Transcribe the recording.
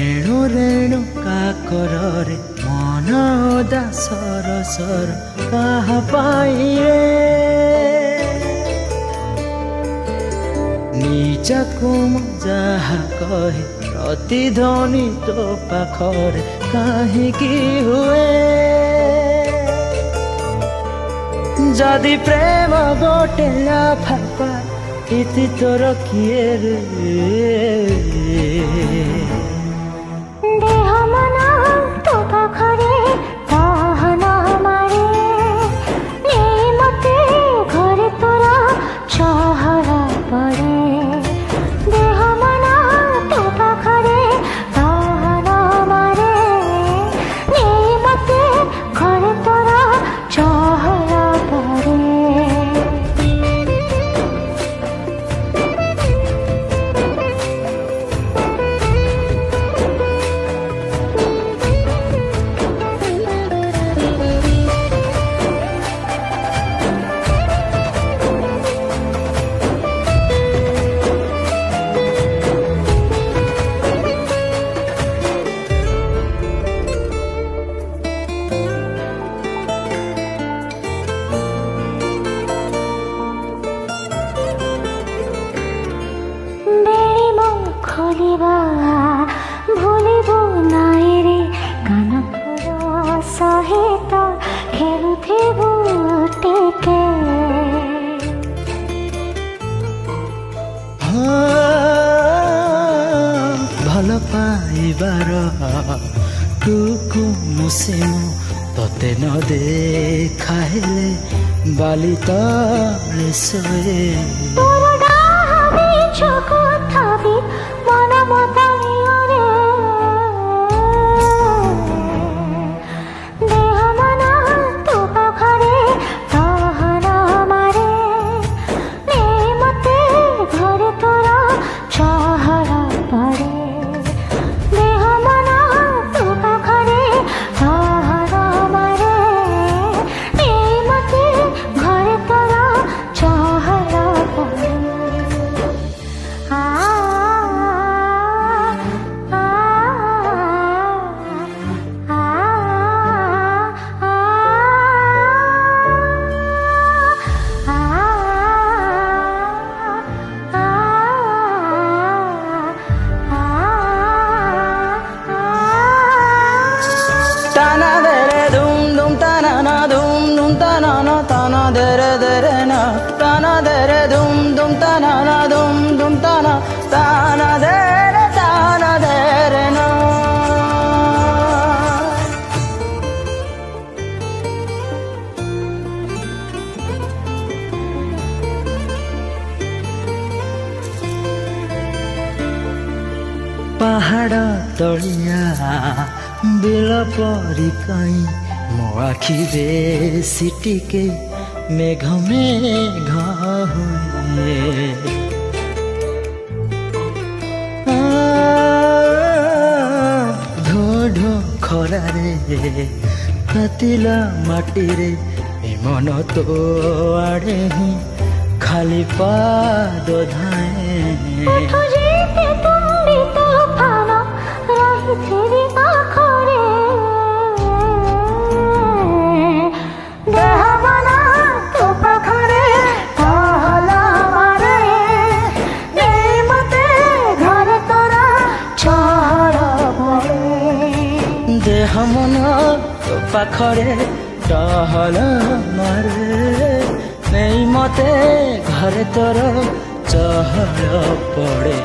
रेणु रेणु काकरे मन ओदा sir sir कहा पाई निजकु जहा कहे प्रतिध्वनि तो पाखरे कहीं हुए जदि प्रेम गोटे लाफा इति तोर किए रे देह मन तो पाखरे कहना मारे नहीं मते घरे तोरा चहरा पड़े देह मन तो पाखरे कहना मारे नहीं मते घरे तोरा चहरा पड़े खोलिबा भूलिबो नाई रे कान फुल सहित खेलुथिबो टिके भल पाइबार टुकु मुसिमु तते न देखा हेले बाली तले सोए ताना दरे धूम धूम ताना ना धूम धूम ताना ना ताना दरे दरे ना ताना दरे धूम धूम ताना ना धूम धूम ताना ताना दरे ना पहाड़ तलिया बिल परी कई मो आखि बेसी टिके मेघ मेघ हुए ढो ढो खरारे कातिला माटी रे मन तो आड़े ही खाली पाद धाए देह मन तो पाखरे टहल मारे नहीं मते घरे तोर चहल पड़े।